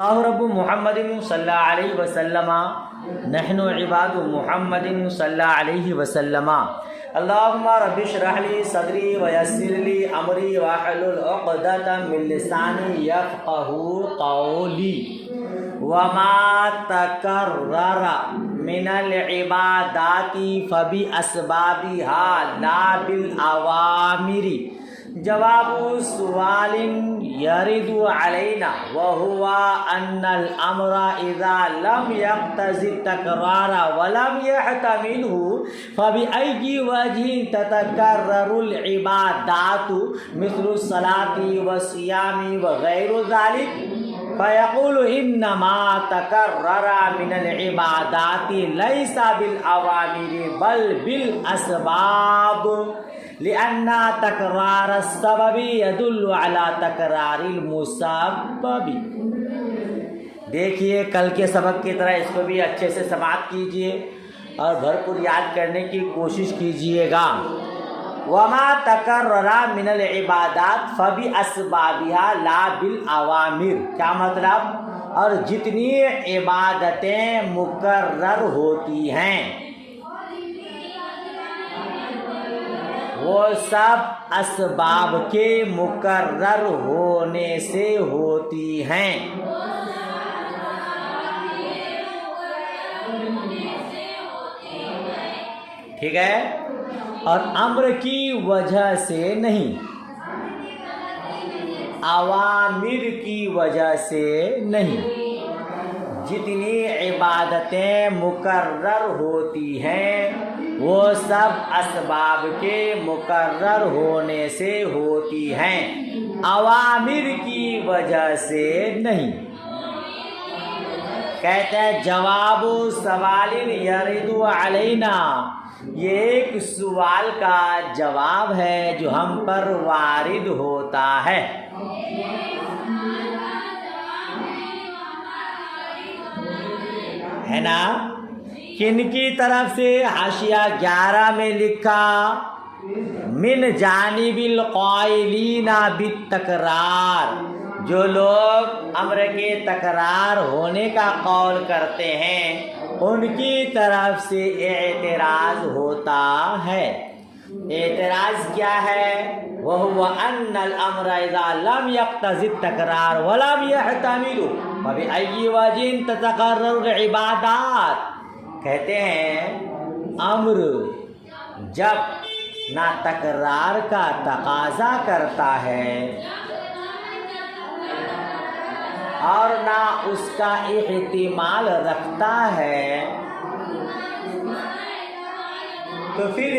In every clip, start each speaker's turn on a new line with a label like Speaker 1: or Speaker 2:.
Speaker 1: رب محمد صلی اللہ علیہ وسلم نحن عباد محمد صلی اللہ علیہ وسلم اللہم رب اشرح لی صدری ویسر لی امری واحلل عقدۃ من لسانی یفقهوا قولی وما تکرر من العبادات فباسبابها لا بالأوامر جواب سوال یرد علینا وهو ان الامر اذا لم يقتضي التکرار ولم يحتمله فبأي وجه تتکرر العبادات مثل الصلاة والصيام وغير ذلك فيقول انما تکرر من العبادات ليس بالأوامر بل بالاسباب لأن تکرار السبب يدل على تکرار المسبب۔ دیکھیے کل کے سبق کی طرح اس کو بھی اچھے سے سماعت کیجئے اور بھرپور یاد کرنے کی کوشش کیجئے گا۔ وما تکرر من العبادات فباسبابها لا بالأوامر، کیا مطلب؟ اور جتنی عبادتیں مقرر ہوتی ہیں وہ سب اسباب کے مقرر ہونے سے ہوتی ہیں۔ ٹھیک ہے، اور امر کی وجہ سے نہیں، اوامر کی وجہ سے نہیں۔ جتنی عبادتیں مقرر ہوتی ہیں وہ سب اسباب کے مقرر ہونے سے ہوتی ہیں، اوامر کی وجہ سے نہیں۔ کہتے ہیں جواب سوال یرد علینا، یہ ایک سوال کا جواب ہے جو ہم پر وارد ہوتا ہے۔ ہے نا؟ کن کی طرف سے؟ حاشیہ 11 میں لکھا من جانب القائلین بالتکرار، جو لوگ امر کے تکرار ہونے کا قول کرتے ہیں ان کی طرف سے اعتراض ہوتا ہے۔ اعتراض کیا ہے؟ وَهُوَ أَنَّ الْأَمْرَ إِذَا لَمْ يَقْتَضِ التَّكْرَارَ وَلَمْ يَحْتَمِلُ فَبِأَيِّ وَجْهٍ تَتَكَرَّرُ الْعِبَادَاتُ۔ کہتے ہیں امر جب نہ تکرار کا تقاضا کرتا ہے اور نہ اس کا احتمال رکھتا ہے تو پھر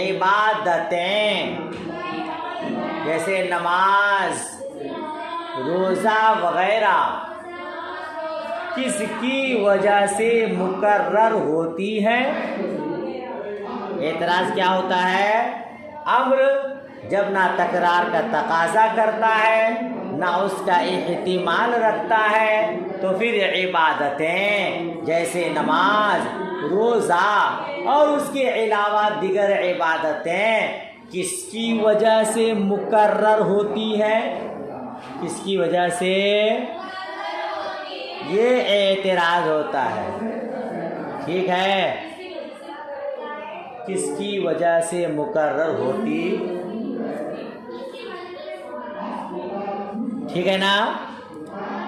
Speaker 1: عبادتیں جیسے نماز، روزہ وغیرہ کس کی وجہ سے مقرر ہوتی ہے؟ اعتراض کیا ہوتا ہے؟ امر جب نہ تکرار کا تقاضا کرتا ہے نہ اس کا احتمال رکھتا ہے تو پھر عبادتیں جیسے نماز، روزہ اور اس کے علاوہ دیگر عبادتیں کس کی وجہ سے مقرر ہوتی ہے؟ کس کی وجہ سے؟ یہ اعتراض ہوتا ہے۔ ٹھیک ہے، کس کی وجہ سے مقرر ہوتی؟ ٹھیک ہے نا؟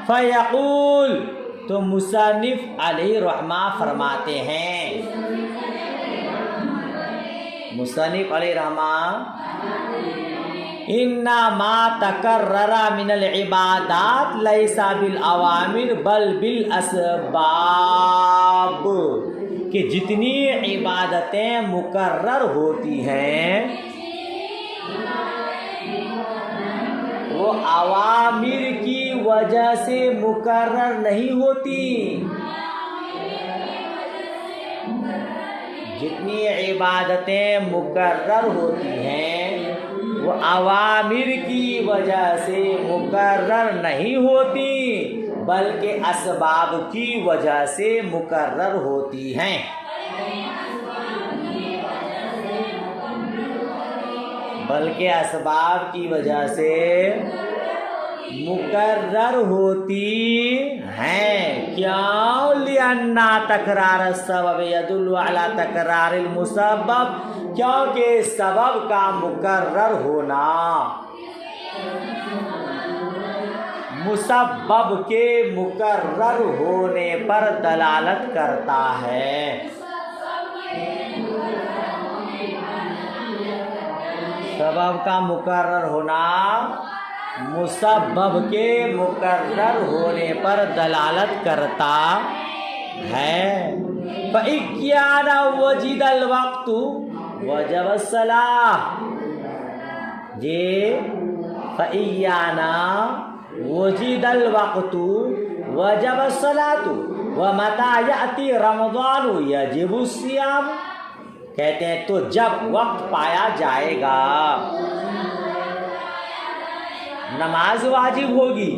Speaker 1: فیقول، تو مصنف علیہ رحمہ فرماتے ہیں، مصنف علیہ رحمہ انما تکرر من العبادات لیس بالاوامر بل بالاسباب، کہ جتنی عبادتیں مقرر ہوتی ہیں وہ اوامر کی وجہ سے مقرر نہیں ہوتی۔ جتنی عبادتیں مقرر ہوتی ہیں وہ اوامر کی وجہ سے مقرر نہیں ہوتی بلکہ اسباب کی وجہ سے مقرر ہوتی ہیں۔ بلکہ اسباب کی وجہ سے مقرر ہوتی ہیں. کیوں؟ لِأَنَّ تکرار السبب يدل على تکرار المسبب، کیونکہ سبب کا مقرر ہونا مسبب کے مقرر ہونے پر دلالت کرتا ہے. سبب کا مقرر ہونا مسبب کے مقرر ہونے پر دلالت کرتا ہے. فَإِكْيَانَ وَجِدَ الْوَقْتُ وَجَبَ الصَّلَاةُ، جی فَإِيَّانَ وَجِدَ الْوَقْتُ وَجَبَ الصَّلَاةُ وَمَتَى يَأْتِي رَمَضَانُ يَجِبُ الصِّيَامُ. کہتے ہیں تو جب وقت پایا جائے گا نماز واجب ہوگی.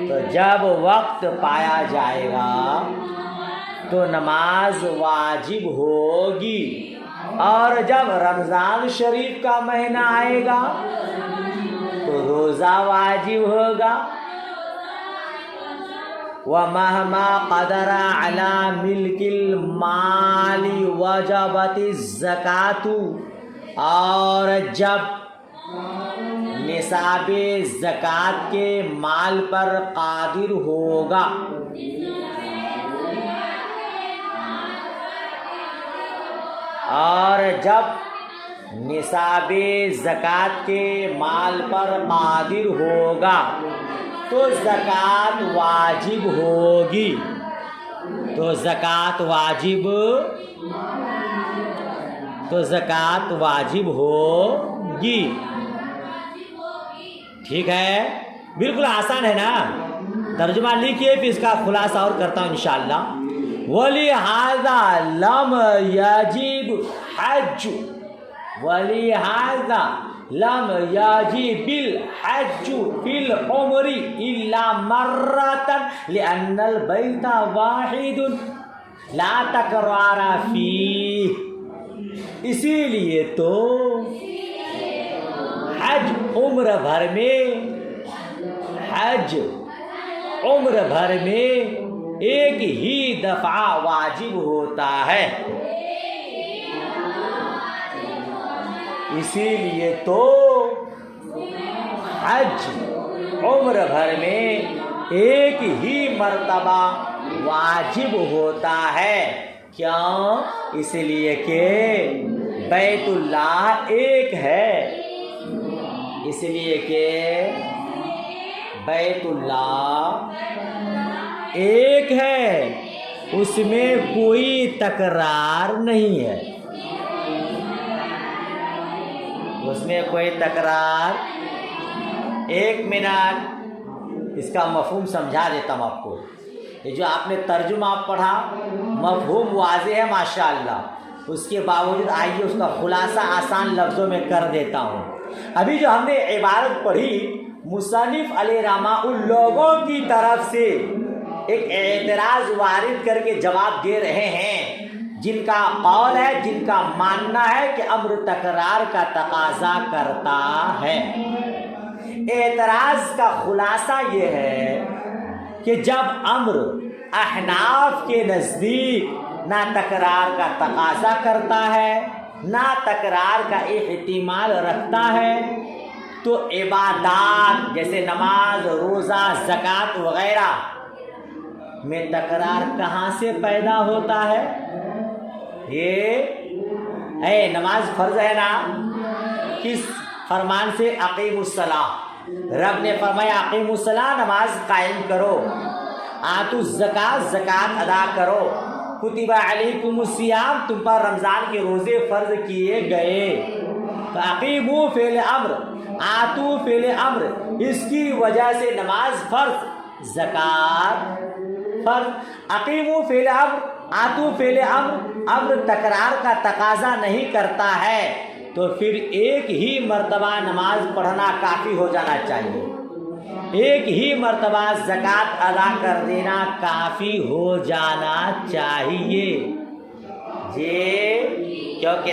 Speaker 1: تو جب وقت پایا جائے گا تو نماز واجب ہوگی. اور جب رمضان شریف کا مہینہ آئے گا تو روزہ واجب ہوگا. وَمَهْمَا قَدَرَ عَلَى مِلْكِ الْمَالِ وَجَبَتِ الزَّكَاةُ، اور جب نصاب زکوٰۃ کے مال پر قادر ہوگا اور جب نصاب زکوٰۃ کے مال پر قادر ہوگا تو زکوٰۃ واجب ہوگی. تو زکوٰۃ واجب ہوگی. ٹھیک ہے، بالکل آسان ہے نا. ترجمہ لکھیے پھر اس کا خلاصہ اور کرتا ہوں انشاءاللہ. وَلِهَذَا لَمْ يَجِبْ حَجُّ، وَلِهَذَا لَمْ يَجِبِ الْحَجُّ فِي الْعُمْرِ إِلَّا مَرَّةً لِأَنَّ الْبَيْتَ وَاحِدٌ لَا تَكْرَارَ فِيهِ. اسی لیے تو حج عمر بھر میں ایک ہی دفعہ واجب ہوتا ہے. اسی لیے تو حج عمر بھر میں ایک ہی مرتبہ واجب ہوتا ہے. کیوں؟ اس لیے کہ بیت اللہ ایک ہے. اس لیے کہ بیت اللہ ایک ہے، اس میں کوئی تکرار نہیں ہے. اس میں کوئی تکرار. ایک منٹ اس کا مفہوم سمجھا دیتا ہوں آپ کو. یہ جو آپ نے ترجمہ پڑھا مفہوم واضح ہے ماشاءاللہ، اس کے باوجود آئیے اس کا خلاصہ آسان لفظوں میں کر دیتا ہوں. ابھی جو ہم نے عبارت پڑھی مصنف علیہ رحمہ ان لوگوں کی طرف سے ایک اعتراض وارد کر کے جواب دے رہے ہیں جن کا قول ہے، جن کا ماننا ہے کہ امر تکرار کا تقاضا کرتا ہے. اعتراض کا خلاصہ یہ ہے کہ جب امر احناف کے نزدیک نہ تکرار کا تقاضا کرتا ہے نہ تکرار کا احتمال رکھتا ہے تو عبادات جیسے نماز، روزہ، زکوٰۃ وغیرہ میں تکرار کہاں سے پیدا ہوتا ہے؟ یہ نماز فرض ہے نا، کس فرمان سے؟ اقیم الصلاۃ. رب نے فرمایا اقیم الصلاۃ، نماز قائم کرو. آتوا الزکاۃ، زکوٰۃ ادا کرو. کتب علیکم الصیام، تم پر رمضان کے روزے فرض کیے گئے. تو اقیموا فعل امر، آتوا فعل امر، اس کی وجہ سے نماز فرض، زکوٰۃ فرض. اقیموا فعل امر، آتوا فعل امر تکرار کا تقاضا نہیں کرتا ہے تو پھر ایک ہی مرتبہ نماز پڑھنا کافی ہو جانا چاہیے. ایک ہی مرتبہ زکوٰۃ ادا کر دینا کافی ہو جانا چاہیے. جی کیونکہ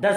Speaker 1: 10,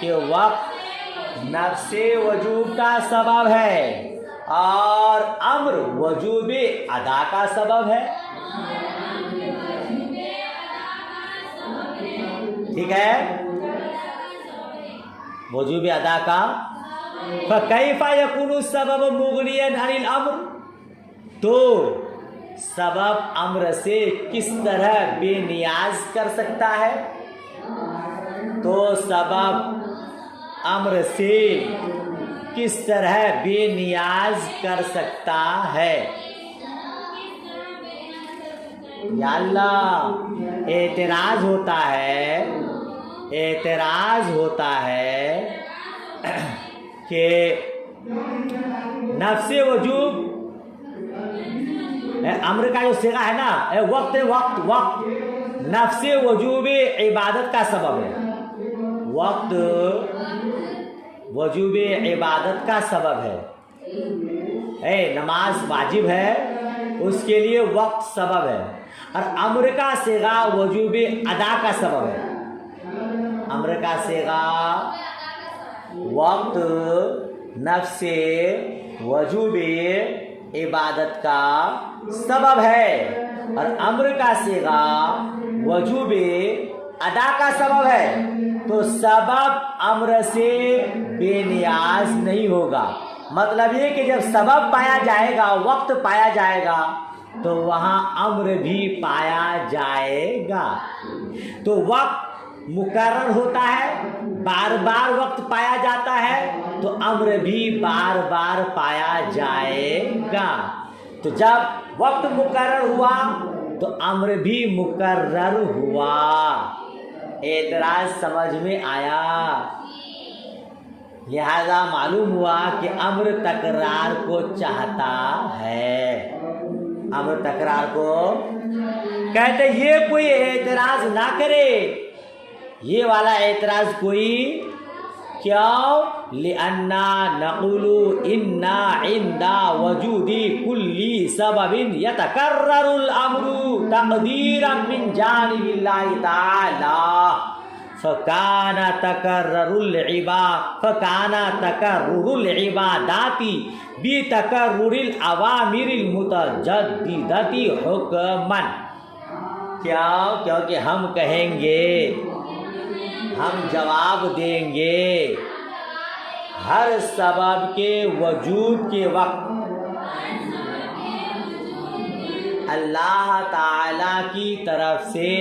Speaker 1: کہ وقت نفس وجوب کا سبب ہے اور امر وجوب ادا کا سبب ہے. ٹھیک ہے, وجوب ادا کا. فَكَيْفَ يَكُونُ السَّبَبُ مُغْنِيًا عَنِ الْأَمْرِ, تو سبب امر سے کس طرح بے نیاز کر سکتا ہے؟ تو سبب امر سے کس طرح بے نیاز کر سکتا ہے؟ یا اللہ, اعتراض ہوتا ہے کہ نفس وجوب امر کا جو صیغہ ہے نا, وقت نفس وجوب عبادت کا سبب ہے. وقت وجوب عبادت کا سبب ہے. نماز واجب ہے, اس کے لیے وقت سبب ہے, اور امر کا صیغہ وجوب ادا کا سبب ہے. امر کا صیغہ وقت نفس وجوب عبادت کا سبب ہے, اور امر کا صیغہ وجوب ادا کا سبب ہے. تو سبب امر سے بے نیاز نہیں ہوگا. مطلب یہ کہ جب سبب پایا جائے گا, وقت پایا جائے گا, تو وہاں امر بھی پایا جائے گا. تو وقت مقرر ہوتا ہے, بار بار وقت پایا جاتا ہے, تو امر بھی بار بار پایا جائے گا. تو جب وقت مقرر ہوا تو امر بھی مقرر ہوا. اعتراض سمجھ میں آیا؟ لہذا معلوم ہوا کہ امر تکرار کو چاہتا ہے. امر تکرار کو کہتے یہ کوئی اعتراض نہ کرے, یہ والا اعتراض کوئی کیوں؟ لِأَنَّا نَقُولُ إِنَّا عِنْدَ وَجُودِ كُلِّ سَبَبٍ يَتَكَرَّرُ الْأَمْرُ تَقْدِيرًا مِنْ جَانِبِ اللَّهِ تَعَالَى فَكَانَ تَكَرُّرُ الْعِبَادَاتِ بِتَكَرُّرِ الْأَوَامِرِ الْمُتَجَدِّدَةِ حُكْمًا. کیونکہ ہم کہیں گے, ہم جواب دیں گے, ہر سبب کے وجود کے وقت اللہ تعالی کی طرف سے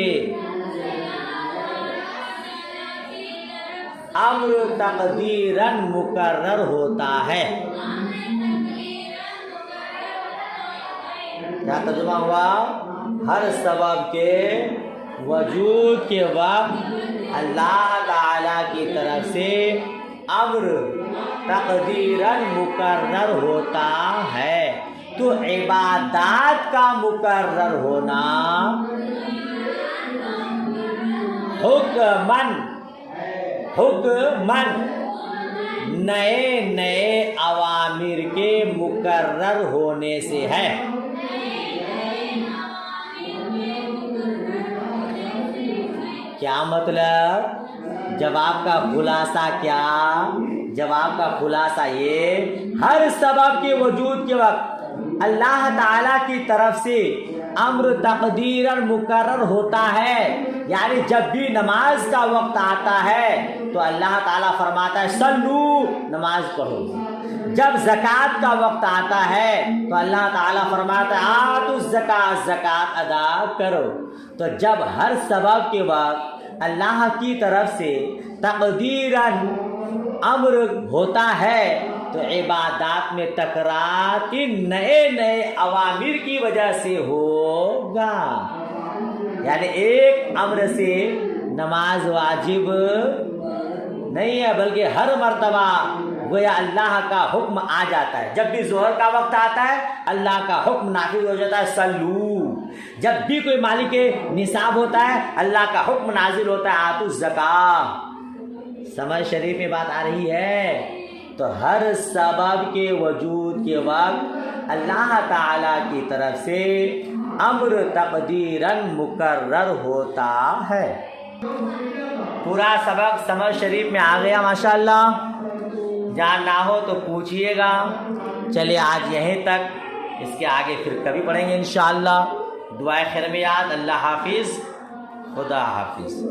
Speaker 1: امر تقدیراً مقرر ہوتا ہے. کیا ترجمہ ہوا؟ ہر سبب کے وجود کے وقت اللہ تعالی کی طرف سے امر تقدیراً مقرر ہوتا ہے. تو عبادات کا مقرر ہونا حکماً نئے نئے اوامر کے مقرر ہونے سے ہے. کیا مطلب؟ جواب کا خلاصہ کیا؟ جواب کا خلاصہ یہ, ہر سبب کے وجود کے وقت اللہ تعالیٰ کی طرف سے امر تقدیراً مقرر ہوتا ہے. یعنی جب بھی نماز کا وقت آتا ہے تو اللہ تعالیٰ فرماتا ہے صلو, نماز پڑھو. جب زکوٰۃ کا وقت آتا ہے تو اللہ تعالیٰ فرماتا ہے آتوا الزکاۃ, زکوٰۃ ادا کرو. تو جب ہر سبب کے وقت اللہ کی طرف سے تقدیراً امر ہوتا ہے تو عبادات میں تکرار ان نئے نئے اوامر کی وجہ سے ہوگا. یعنی ایک امر سے نماز واجب نہیں ہے, بلکہ ہر مرتبہ گویا اللہ کا حکم آ جاتا ہے. جب بھی ظہر کا وقت آتا ہے اللہ کا حکم نافذ ہو جاتا ہے صلو. جب بھی کوئی مالک نصاب ہوتا ہے اللہ کا حکم نازل ہوتا ہے آتوا الزکاۃ. سمجھ شریف میں بات آ رہی ہے؟ تو ہر سبب کے وجود کے وقت اللہ تعالی کی طرف سے امر تقدیراً مقرر ہوتا ہے. پورا سبق سمجھ شریف میں آ گیا ماشاءاللہ. جان نہ ہو تو پوچھئے گا. چلے آج یہیں تک، اس کے آگے پھر کبھی پڑھیں گے انشاءاللہ. دعائے خیر میں یاد. اللہ حافظ. خدا حافظ.